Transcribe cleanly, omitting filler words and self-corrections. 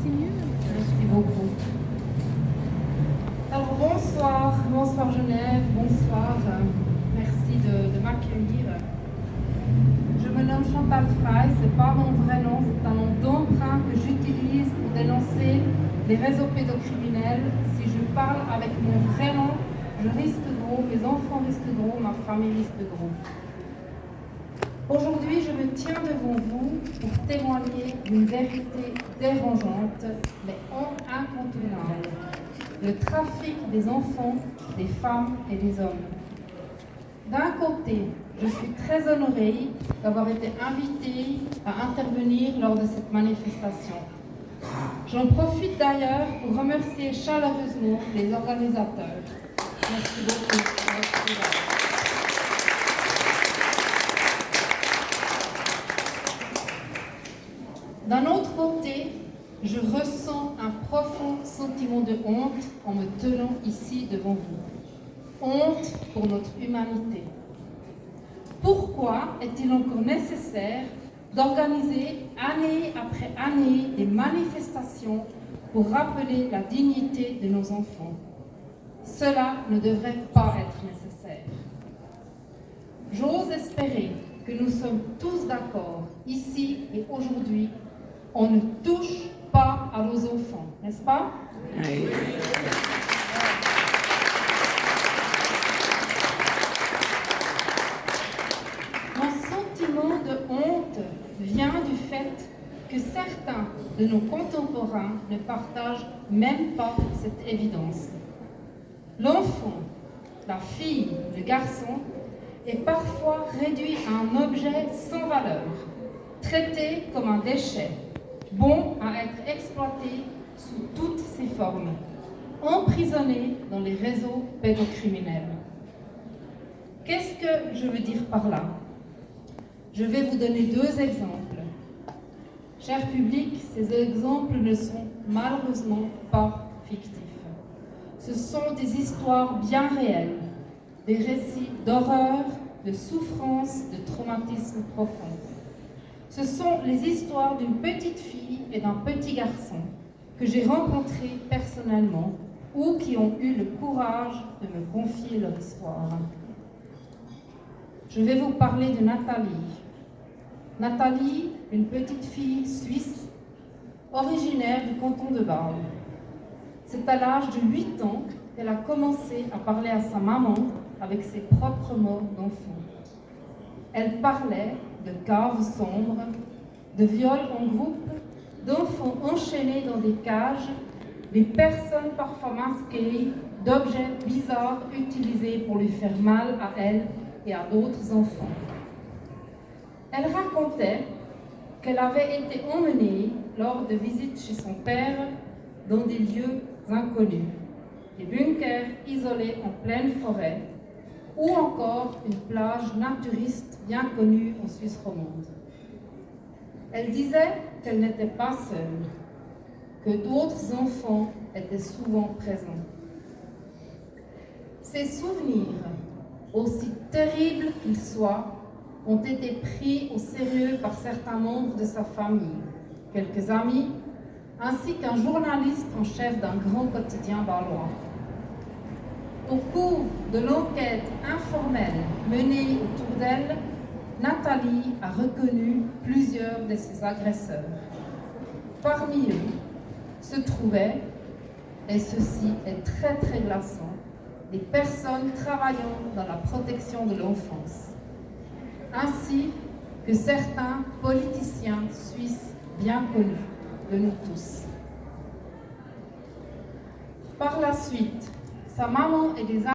Merci beaucoup. Alors bonsoir Genève, bonsoir. Merci de m'accueillir. Je me nomme Chantal Frey, c'est pas mon vrai nom, c'est un nom d'emprunt que j'utilise pour dénoncer les réseaux pédocriminels. Si je parle avec mon vrai nom, je risque gros, mes enfants risquent gros, ma famille risque gros. Aujourd'hui, je me tiens devant vous pour témoigner d'une vérité dérangeante, mais incontournable. Le trafic des enfants, des femmes et des hommes. D'un côté, je suis très honorée d'avoir été invitée à intervenir lors de cette manifestation. J'en profite d'ailleurs pour remercier chaleureusement les organisateurs. Merci beaucoup pour votre présence. D'un autre côté, je ressens un profond sentiment de honte en me tenant ici devant vous. Honte pour notre humanité. Pourquoi est-il encore nécessaire d'organiser année après année des manifestations pour rappeler la dignité de nos enfants? Cela ne devrait pas être nécessaire. J'ose espérer que nous sommes tous d'accord, ici et aujourd'hui, on ne touche pas à nos enfants, n'est-ce pas? Oui. Mon sentiment de honte vient du fait que certains de nos contemporains ne partagent même pas cette évidence. L'enfant, la fille, le garçon est parfois réduit à un objet sans valeur, traité comme un déchet, bon à être exploité sous toutes ses formes, emprisonné dans les réseaux pédocriminels. Qu'est-ce que je veux dire par là? Je vais vous donner deux exemples. Cher public, ces exemples ne sont malheureusement pas fictifs. Ce sont des histoires bien réelles, des récits d'horreur, de souffrance, de traumatisme profond. Ce sont les histoires d'une petite fille et d'un petit garçon que j'ai rencontrés personnellement ou qui ont eu le courage de me confier leur histoire. Je vais vous parler de Nathalie. Nathalie, une petite fille suisse, originaire du canton de Bâle. C'est à l'âge de 8 ans qu'elle a commencé à parler à sa maman avec ses propres mots d'enfant. Elle parlait de caves sombres, de viols en groupe, d'enfants enchaînés dans des cages, des personnes parfois masquées, d'objets bizarres utilisés pour lui faire mal à elle et à d'autres enfants. Elle racontait qu'elle avait été emmenée lors de visites chez son père dans des lieux inconnus, des bunkers isolés en pleine forêt, ou encore une plage naturiste bien connue en Suisse romande. Elle disait qu'elle n'était pas seule, que d'autres enfants étaient souvent présents. Ces souvenirs, aussi terribles qu'ils soient, ont été pris au sérieux par certains membres de sa famille, quelques amis, ainsi qu'un journaliste en chef d'un grand quotidien bâlois. Au cours de l'enquête informelle menée autour d'elle, Nathalie a reconnu plusieurs de ses agresseurs. Parmi eux se trouvaient, et ceci est très très glaçant, des personnes travaillant dans la protection de l'enfance, ainsi que certains politiciens suisses bien connus de nous tous. Par la suite, sa maman et des